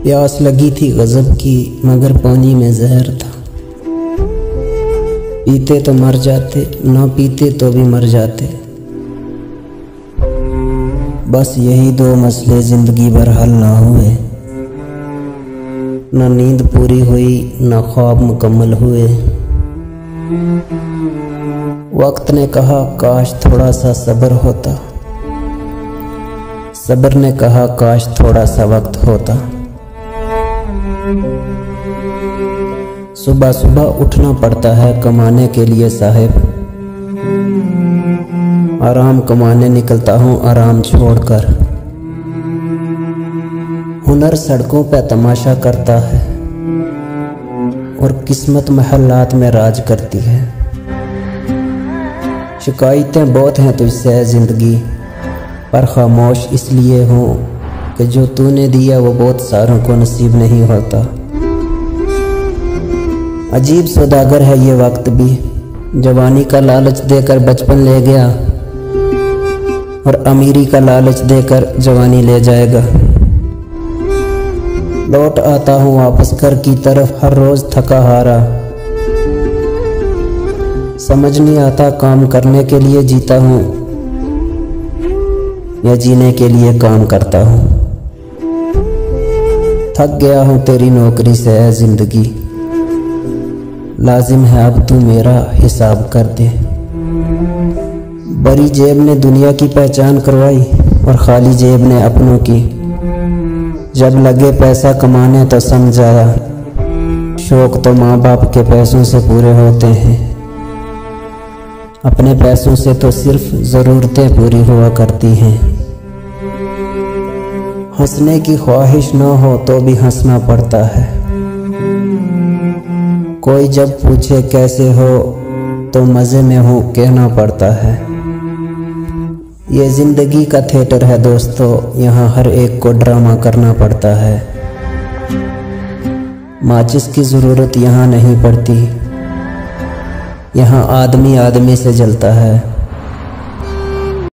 प्यास लगी थी गजब की मगर पानी में जहर था। पीते तो मर जाते, ना पीते तो भी मर जाते। बस यही दो मसले जिंदगी भर हल ना हुए। ना नींद पूरी हुई, ना ख्वाब मुकम्मल हुए। वक्त ने कहा काश थोड़ा सा सब्र होता, सब्र ने कहा काश थोड़ा सा वक्त होता। सुबह सुबह उठना पड़ता है कमाने के लिए साहिब, आराम कमाने निकलता हूँ आराम छोड़कर। हुनर सड़कों पे तमाशा करता है और किस्मत महल्लात में राज करती है। शिकायतें बहुत हैं तुझसे जिंदगी, पर खामोश इसलिए हूँ कि जो तूने दिया वो बहुत सारों को नसीब नहीं होता। अजीब सौदागर है ये वक्त भी, जवानी का लालच देकर बचपन ले गया और अमीरी का लालच देकर जवानी ले जाएगा। लौट आता हूँ वापस घर की तरफ हर रोज थका हारा। समझ नहीं आता काम करने के लिए जीता हूँ या जीने के लिए काम करता हूँ। थक गया हूँ तेरी नौकरी से है जिंदगी, लाजिम है अब तू मेरा हिसाब कर दे। बड़ी जेब ने दुनिया की पहचान करवाई और खाली जेब ने अपनों की। जब लगे पैसा कमाने तो समझाया शौक तो माँ बाप के पैसों से पूरे होते हैं, अपने पैसों से तो सिर्फ ज़रूरतें पूरी हुआ करती हैं। हंसने की ख्वाहिश न हो तो भी हंसना पड़ता है। कोई जब पूछे कैसे हो तो मज़े में हूँ कहना पड़ता है। ये ज़िंदगी का थिएटर है दोस्तों, यहाँ हर एक को ड्रामा करना पड़ता है। माचिस की ज़रूरत यहाँ नहीं पड़ती, यहाँ आदमी आदमी से जलता है।